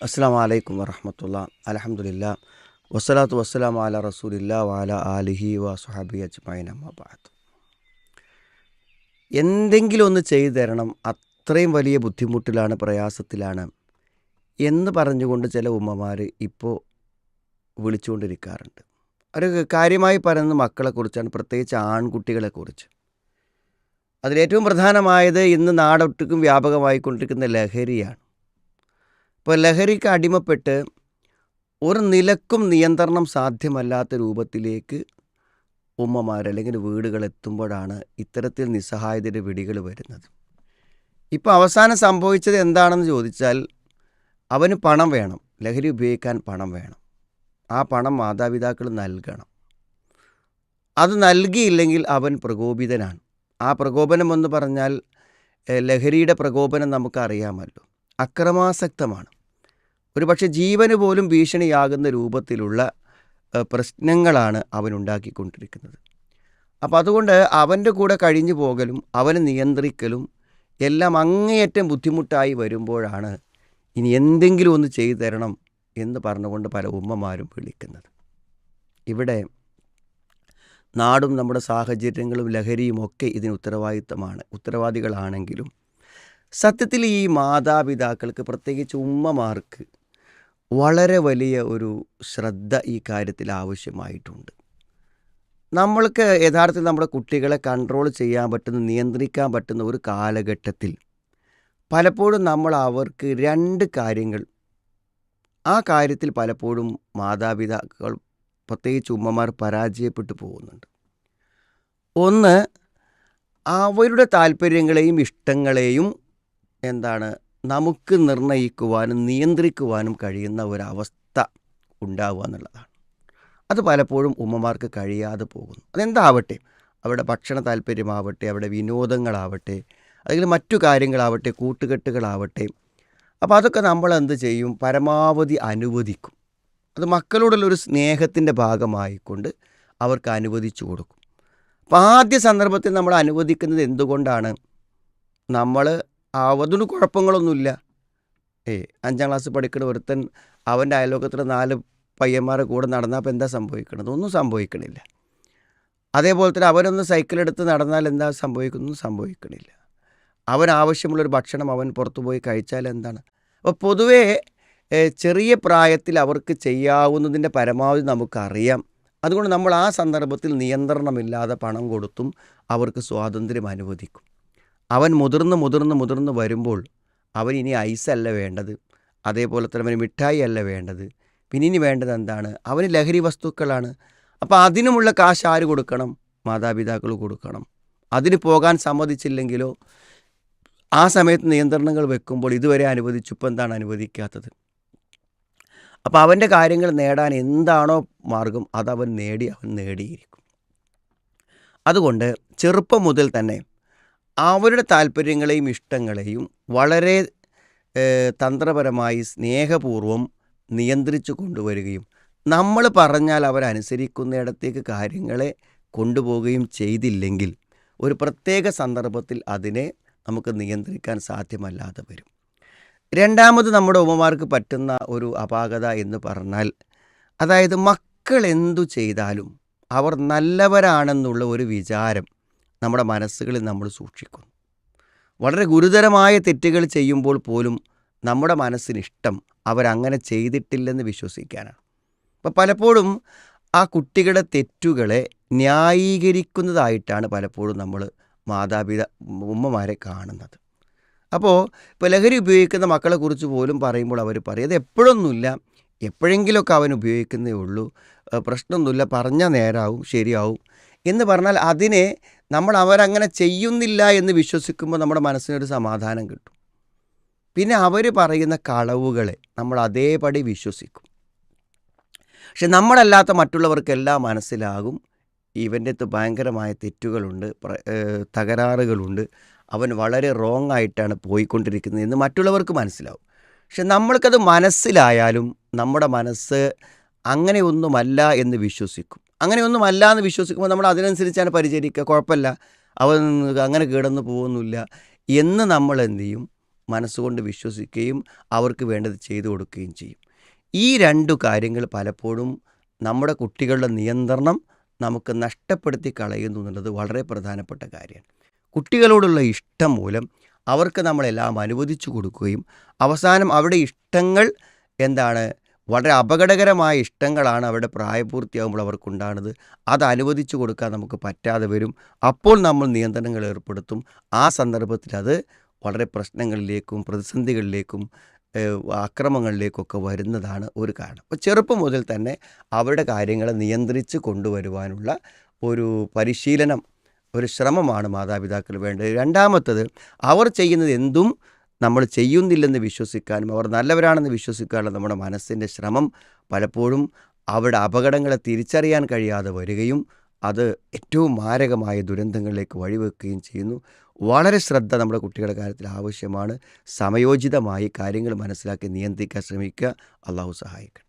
അസ്സലാമു അലൈക്കും വറഹ്മത്തുള്ളാ. അൽഹംദുലില്ലാ വസ്സലാത്തു വസ്സലാമു അലാ റസൂലില്ലാ വഅല ആലിഹി വസ്വഹബിഹി അജ്മഈൻ അമ്മാ ബഅദ്. എന്തെങ്കിലും ഒന്ന് ചെയ്തു തരണം, അത്രയും വലിയ ബുദ്ധിമുട്ടിലാണ്, പ്രയാസത്തിലാണ് എന്ന് പറഞ്ഞുകൊണ്ട് ചില ഉമ്മമാർ ഇപ്പോൾ വിളിച്ചുകൊണ്ടിരിക്കാറുണ്ട്. അവർ കാര്യമായി പറയുന്നത് മക്കളെക്കുറിച്ചാണ്, പ്രത്യേകിച്ച് ആൺകുട്ടികളെക്കുറിച്ച്. അതിലേറ്റവും പ്രധാനമായത് ഇന്ന് നാടൊട്ടുക്കും വ്യാപകമായിക്കൊണ്ടിരിക്കുന്ന ലഹരിയാണ്. ഇപ്പോൾ ലഹരിക്ക് അടിമപ്പെട്ട് ഒരു നിലക്കും നിയന്ത്രണം സാധ്യമല്ലാത്ത രൂപത്തിലേക്ക് ഉമ്മമാർ അല്ലെങ്കിൽ വീടുകളെത്തുമ്പോഴാണ് ഇത്തരത്തിൽ നിസ്സഹായതയുടെ വിളികൾ വരുന്നത്. ഇപ്പോൾ അവസാനം സംഭവിച്ചത് എന്താണെന്ന് ചോദിച്ചാൽ, അവന് പണം വേണം, ലഹരി ഉപയോഗിക്കാൻ പണം വേണം. ആ പണം മാതാപിതാക്കൾ നൽകണം. അത് നൽകിയില്ലെങ്കിൽ അവൻ പ്രകോപിതനാണ്. ആ പ്രകോപനം എന്ന് പറഞ്ഞാൽ ലഹരിയുടെ പ്രകോപനം നമുക്കറിയാമല്ലോ, അക്രമാസക്തമാണ്. ഒരു പക്ഷേ ജീവന് പോലും ഭീഷണിയാകുന്ന രൂപത്തിലുള്ള പ്രശ്നങ്ങളാണ് അവനുണ്ടാക്കിക്കൊണ്ടിരിക്കുന്നത്. അപ്പോൾ അതുകൊണ്ട് അവൻ്റെ കൂടെ കഴിഞ്ഞു പോകലും അവനെ നിയന്ത്രിക്കലും എല്ലാം അങ്ങേയറ്റം ബുദ്ധിമുട്ടായി വരുമ്പോഴാണ് ഇനി എന്തെങ്കിലും ഒന്ന് ചെയ്തു തരണം എന്ന് പറഞ്ഞുകൊണ്ട് പല ഉമ്മമാരും വിളിക്കുന്നത്. ഇവിടെ നാടും നമ്മുടെ സാഹചര്യങ്ങളും ലഹരിയും ഒക്കെ ഇതിന് ഉത്തരവാദികളാണെങ്കിലും സത്യത്തിൽ ഈ മാതാപിതാക്കൾക്ക്, പ്രത്യേകിച്ച് ഉമ്മമാർക്ക് വളരെ വലിയ ഒരു ശ്രദ്ധ ഈ കാര്യത്തിൽ ആവശ്യമായിട്ടുണ്ട്. നമ്മൾക്ക് യഥാർത്ഥത്തിൽ നമ്മുടെ കുട്ടികളെ കൺട്രോൾ ചെയ്യാൻ പറ്റുന്ന, നിയന്ത്രിക്കാൻ പറ്റുന്ന ഒരു കാലഘട്ടത്തിൽ പലപ്പോഴും നമ്മൾ അവർക്ക് രണ്ട് കാര്യങ്ങൾ, ആ കാര്യത്തിൽ പലപ്പോഴും മാതാപിതാക്കൾ, പ്രത്യേകിച്ച് ഉമ്മമാർ പരാജയപ്പെട്ടു പോകുന്നുണ്ട്. ഒന്ന്, അവരുടെ താല്പര്യങ്ങളെയും ഇഷ്ടങ്ങളെയും നമുക്ക് നിർണ്ണയിക്കുവാനും നിയന്ത്രിക്കുവാനും കഴിയുന്ന ഒരവസ്ഥ ഉണ്ടാവുക എന്നുള്ളതാണ്. അത് പലപ്പോഴും ഉമ്മമാർക്ക് കഴിയാതെ പോകുന്നു. അതെന്താവട്ടെ, അവരുടെ ഭക്ഷണ താല്പര്യമാവട്ടെ, അവരുടെ വിനോദങ്ങളാവട്ടെ, അല്ലെങ്കിൽ മറ്റു കാര്യങ്ങളാവട്ടെ, കൂട്ടുകെട്ടുകളാവട്ടെ. അപ്പോൾ അതൊക്കെ നമ്മൾ എന്ത് ചെയ്യും, പരമാവധി അനുവദിക്കും. അത് മക്കളോടുള്ളൊരു സ്നേഹത്തിൻ്റെ ഭാഗമായിക്കൊണ്ട് അവർക്ക് അനുവദിച്ചു കൊടുക്കും. അപ്പോൾ ആദ്യ സന്ദർഭത്തിൽ നമ്മൾ അനുവദിക്കുന്നത് എന്തുകൊണ്ടാണ്? നമ്മൾ അതിന് കുഴപ്പങ്ങളൊന്നുമില്ല. 5ാം ക്ലാസ് പഠിക്കുന്ന ഒരുത്തൻ അവൻ്റെ അയൽവക്കത്തിൽ 4 പയ്യന്മാരെ കൂടെ നടന്നാൽ അപ്പോൾ എന്താ സംഭവിക്കണത്? ഒന്നും സംഭവിക്കണില്ല. അതേപോലെ തന്നെ അവനൊന്ന് സൈക്കിളെടുത്ത് നടന്നാൽ എന്താ സംഭവിക്കുന്നു? സംഭവിക്കണില്ല. അവൻ ആവശ്യമുള്ളൊരു ഭക്ഷണം അവൻ പുറത്തു പോയി കഴിച്ചാൽ എന്താണ്? അപ്പോൾ പൊതുവേ ചെറിയ പ്രായത്തിൽ അവർക്ക് ചെയ്യാവുന്നതിൻ്റെ പരമാവധി നമുക്കറിയാം. അതുകൊണ്ട് നമ്മൾ ആ സന്ദർഭത്തിൽ നിയന്ത്രണമില്ലാതെ പണം കൊടുത്തും അവർക്ക് സ്വാതന്ത്ര്യം അനുവദിക്കും. അവൻ മുതിർന്ന് വരുമ്പോൾ അവൻ ഇനി ഐസല്ല വേണ്ടത്, അതേപോലെ തന്നെ അവന് മിഠായി അല്ല വേണ്ടത്, പിന്നെ ഇനി വേണ്ടത് എന്താണ്? അവന് ലഹരി വസ്തുക്കളാണ്. അപ്പോൾ അതിനുമുള്ള കാശ് ആര് കൊടുക്കണം? മാതാപിതാക്കൾ കൊടുക്കണം. അതിന് പോകാൻ സമ്മതിച്ചില്ലെങ്കിലോ ആ സമയത്ത് നിയന്ത്രണങ്ങൾ വെക്കുമ്പോൾ ഇതുവരെ അനുവദിച്ചു, ഇപ്പോൾ എന്താണ് അനുവദിക്കാത്തത്? അപ്പോൾ അവൻ്റെ കാര്യങ്ങൾ നേടാൻ എന്താണോ മാർഗം അതവൻ നേടിയിരിക്കും. അതുകൊണ്ട് ചെറുപ്പം മുതൽ തന്നെ അവരുടെ താല്പര്യങ്ങളെയും ഇഷ്ടങ്ങളെയും വളരെ തന്ത്രപരമായി സ്നേഹപൂർവ്വം നിയന്ത്രിച്ചു കൊണ്ടുവരികയും നമ്മൾ പറഞ്ഞാൽ അവരനുസരിക്കുന്നിടത്തേക്ക് കാര്യങ്ങളെ കൊണ്ടുപോവുകയും ചെയ്തില്ലെങ്കിൽ ഒരു പ്രത്യേക സന്ദർഭത്തിൽ അതിനെ നമുക്ക് നിയന്ത്രിക്കാൻ സാധ്യമല്ലാതെ വരും. രണ്ടാമത് നമ്മുടെ ഉമ്മമാർക്ക് പറ്റുന്ന ഒരു അപാകത എന്ന് പറഞ്ഞാൽ, അതായത് മക്കൾ എന്തു ചെയ്താലും അവർ നല്ലവരാണെന്നുള്ള ഒരു വിചാരം നമ്മുടെ മനസ്സുകളിൽ നമ്മൾ സൂക്ഷിക്കുന്നു. വളരെ ഗുരുതരമായ തെറ്റുകൾ ചെയ്യുമ്പോൾ പോലും നമ്മുടെ മനസ്സിനിഷ്ടം അവരങ്ങനെ ചെയ്തിട്ടില്ലെന്ന് വിശ്വസിക്കാനാണ്. അപ്പോൾ പലപ്പോഴും ആ കുട്ടികളുടെ തെറ്റുകളെ ന്യായീകരിക്കുന്നതായിട്ടാണ് പലപ്പോഴും നമ്മൾ ഉമ്മമാരെ കാണുന്നത്. അപ്പോൾ ഇപ്പോൾ ലഹരി ഉപയോഗിക്കുന്ന മക്കളെക്കുറിച്ച് പോലും പറയുമ്പോൾ അവർ പറയും, അത് എപ്പോഴൊന്നുമില്ല, എപ്പോഴെങ്കിലുമൊക്കെ അവൻ ഉപയോഗിക്കുന്നേ ഉള്ളൂ, പ്രശ്നമൊന്നുമില്ല, പറഞ്ഞാൽ നേരാവും, ശരിയാവും എന്ന് പറഞ്ഞാൽ അതിനെ നമ്മൾ അവരങ്ങനെ ചെയ്യുന്നില്ല എന്ന് വിശ്വസിക്കുമ്പോൾ നമ്മുടെ മനസ്സിനൊരു സമാധാനം കിട്ടും. പിന്നെ അവർ പറയുന്ന കളവുകളെ നമ്മൾ അതേപടി വിശ്വസിക്കും. പക്ഷെ നമ്മളല്ലാത്ത മറ്റുള്ളവർക്കെല്ലാം മനസ്സിലാകും, ഇവൻ്റെ അടുത്ത് ഭയങ്കരമായ തെറ്റുകളുണ്ട്, തകരാറുകളുണ്ട്, അവൻ വളരെ റോങ് ആയിട്ടാണ് പോയിക്കൊണ്ടിരിക്കുന്നത് എന്ന് മറ്റുള്ളവർക്ക് മനസ്സിലാവും. പക്ഷെ നമ്മൾക്കത് മനസ്സിലായാലും നമ്മുടെ മനസ്സ് അങ്ങനെയൊന്നുമല്ല എന്ന് വിശ്വസിക്കും. അങ്ങനെയൊന്നുമല്ല എന്ന് വിശ്വസിക്കുമ്പോൾ നമ്മൾ അതിനനുസരിച്ചാണ് പരിചരിക്കുക. കുഴപ്പമില്ല, അവൻ അങ്ങനെ കിടന്നു പോകുന്നില്ല എന്ന് നമ്മൾ എന്ത് ചെയ്യും, മനസ്സുകൊണ്ട് വിശ്വസിക്കുകയും അവർക്ക് വേണ്ടത് ചെയ്തു കൊടുക്കുകയും ചെയ്യും. ഈ 2 കാര്യങ്ങൾ പലപ്പോഴും നമ്മുടെ കുട്ടികളുടെ നിയന്ത്രണം നമുക്ക് നഷ്ടപ്പെടുത്തി കളയുന്നു എന്നുള്ളത് വളരെ പ്രധാനപ്പെട്ട കാര്യമാണ്. കുട്ടികളോടുള്ള ഇഷ്ടം മൂലം അവർക്ക് നമ്മളെല്ലാം അനുവദിച്ചു കൊടുക്കുകയും അവസാനം അവരുടെ ഇഷ്ടങ്ങൾ എന്താണ്, വളരെ അപകടകരമായ ഇഷ്ടങ്ങളാണ് അവരുടെ പ്രായപൂർത്തിയാകുമ്പോൾ അവർക്കുണ്ടാകുന്നത്. അത് അനുവദിച്ചു കൊടുക്കാൻ നമുക്ക് പറ്റാതെ വരും. അപ്പോൾ നമ്മൾ നിയന്ത്രണങ്ങൾ ഏർപ്പെടുത്തും. ആ സന്ദർഭത്തിൽ അത് വളരെ പ്രശ്നങ്ങളിലേക്കും പ്രതിസന്ധികളിലേക്കും അക്രമങ്ങളിലേക്കൊക്കെ വരുന്നതാണ് ഒരു കാരണം. അപ്പോൾ ചെറുപ്പം മുതൽ തന്നെ അവരുടെ കാര്യങ്ങളെ നിയന്ത്രിച്ച് കൊണ്ടുവരുവാനുള്ള ഒരു പരിശീലനം, ഒരു ശ്രമമാണ് മാതാപിതാക്കൾ വേണ്ടത്. രണ്ടാമത്തത്, അവർ ചെയ്യുന്നത് എന്തും നമ്മൾ ചെയ്യുന്നില്ലെന്ന് വിശ്വസിക്കാനും അവർ നല്ലവരാണെന്ന് വിശ്വസിക്കാനുള്ള നമ്മുടെ മനസ്സിൻ്റെ ശ്രമം പലപ്പോഴും അവരുടെ അപകടങ്ങളെ തിരിച്ചറിയാൻ കഴിയാതെ വരികയും അത് ഏറ്റവും മാരകമായ ദുരന്തങ്ങളിലേക്ക് വഴിവെക്കുകയും ചെയ്യുന്നു. വളരെ ശ്രദ്ധ നമ്മുടെ കുട്ടികളുടെ കാര്യത്തിൽ ആവശ്യമാണ്. സമയോചിതമായി കാര്യങ്ങൾ മനസ്സിലാക്കി നിയന്ത്രിക്കാൻ ശ്രമിക്കുക. അള്ളാഹു സഹായിക്കട്ടെ.